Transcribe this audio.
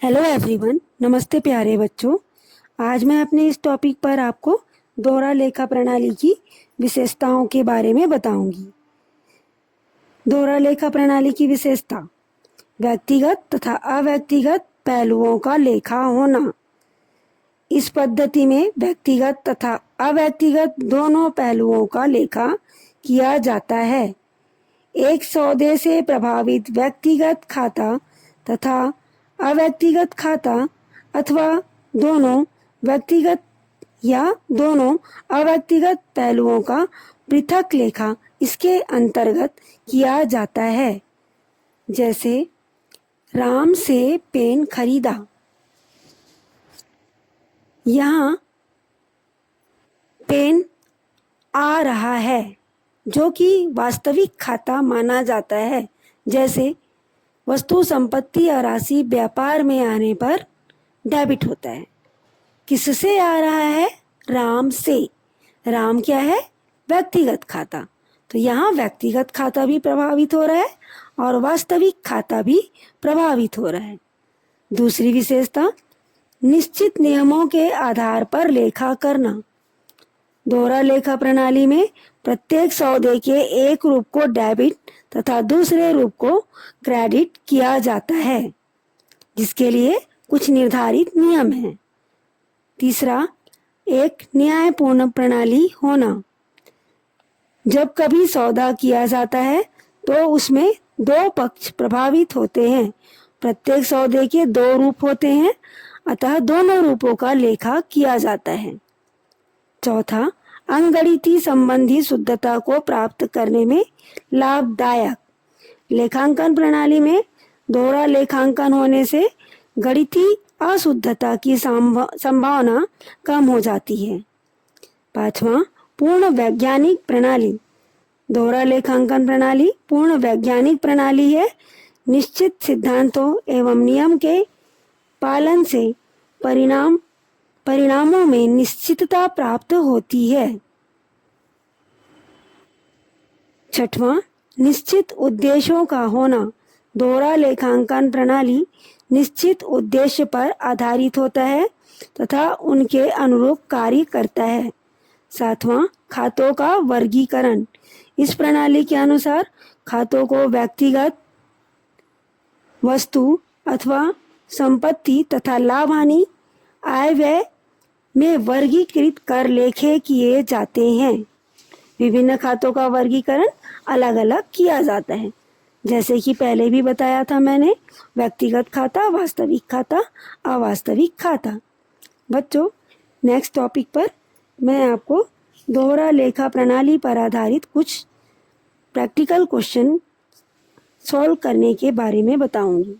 Hello everyone, नमस्ते प्यारे बच्चों। आज मैं अपने इस टॉपिक पर आपको दोहरा लेखा प्रणाली की विशेषताओं के बारे में बताऊंगी। दोहरा लेखा प्रणाली की विशेषता: व्यक्तिगत तथा अव्यक्तिगत पहलुओं का लेखा होना। इस पद्धति में व्यक्तिगत तथा अव्यक्तिगत दोनों पहलुओं का लेखा किया जाता है। एक सौदे से प्रभावित व्यक्तिगत खाता तथा अव्यक्तिगत खाता अथवा दोनों व्यक्तिगत या दोनों अव्यक्तिगत पहलुओं का पृथक लेखा इसके अंतर्गत किया जाता है। जैसे राम से पेन खरीदा। यहाँ पेन आ रहा है जो कि वास्तविक खाता माना जाता है। जैसे वस्तु संपत्ति या राशि व्यापार में आने पर डेबिट होता है। किससे आ रहा है? राम से। राम क्या है? व्यक्तिगत खाता। तो यहाँ व्यक्तिगत खाता भी प्रभावित हो रहा है और वास्तविक खाता भी प्रभावित हो रहा है। दूसरी विशेषता: निश्चित नियमों के आधार पर लेखा करना। दोहरा लेखा प्रणाली में प्रत्येक सौदे के एक रूप को डेबिट तथा दूसरे रूप को क्रेडिट किया जाता है, जिसके लिए कुछ निर्धारित नियम हैं। तीसरा, एक न्यायपूर्ण प्रणाली होना। जब कभी सौदा किया जाता है तो उसमें दो पक्ष प्रभावित होते हैं। प्रत्येक सौदे के दो रूप होते हैं, अतः दोनों रूपों का लेखा किया जाता है। चौथा, अंगगणितीय संबंधी शुद्धता को प्राप्त करने में लाभदायक। लेखांकन प्रणाली में दोहरा लेखांकन होने से गणितीय अशुद्धता की संभावना कम हो जाती है। पांचवा, पूर्ण वैज्ञानिक प्रणाली। दोहरा लेखांकन प्रणाली पूर्ण वैज्ञानिक प्रणाली है। निश्चित सिद्धांतों एवं नियम के पालन से परिणामों में निश्चितता प्राप्त होती है। छठवां, निश्चित उद्देश्यों का होना। दोहरा लेखांकन प्रणाली निश्चित उद्देश्य पर आधारित होता है तथा उनके अनुरूप कार्य करता है। सातवां, खातों का वर्गीकरण। इस प्रणाली के अनुसार खातों को व्यक्तिगत, वस्तु अथवा संपत्ति तथा लाभ हानि, आय व्यय में वर्गीकृत कर लेखे किए जाते हैं। विभिन्न खातों का वर्गीकरण अलग अलग किया जाता है, जैसे कि पहले भी बताया था मैंने, व्यक्तिगत खाता, वास्तविक खाता, अवास्तविक खाता। बच्चों, नेक्स्ट टॉपिक पर मैं आपको दोहरा लेखा प्रणाली पर आधारित कुछ प्रैक्टिकल क्वेश्चन सॉल्व करने के बारे में बताऊंगी।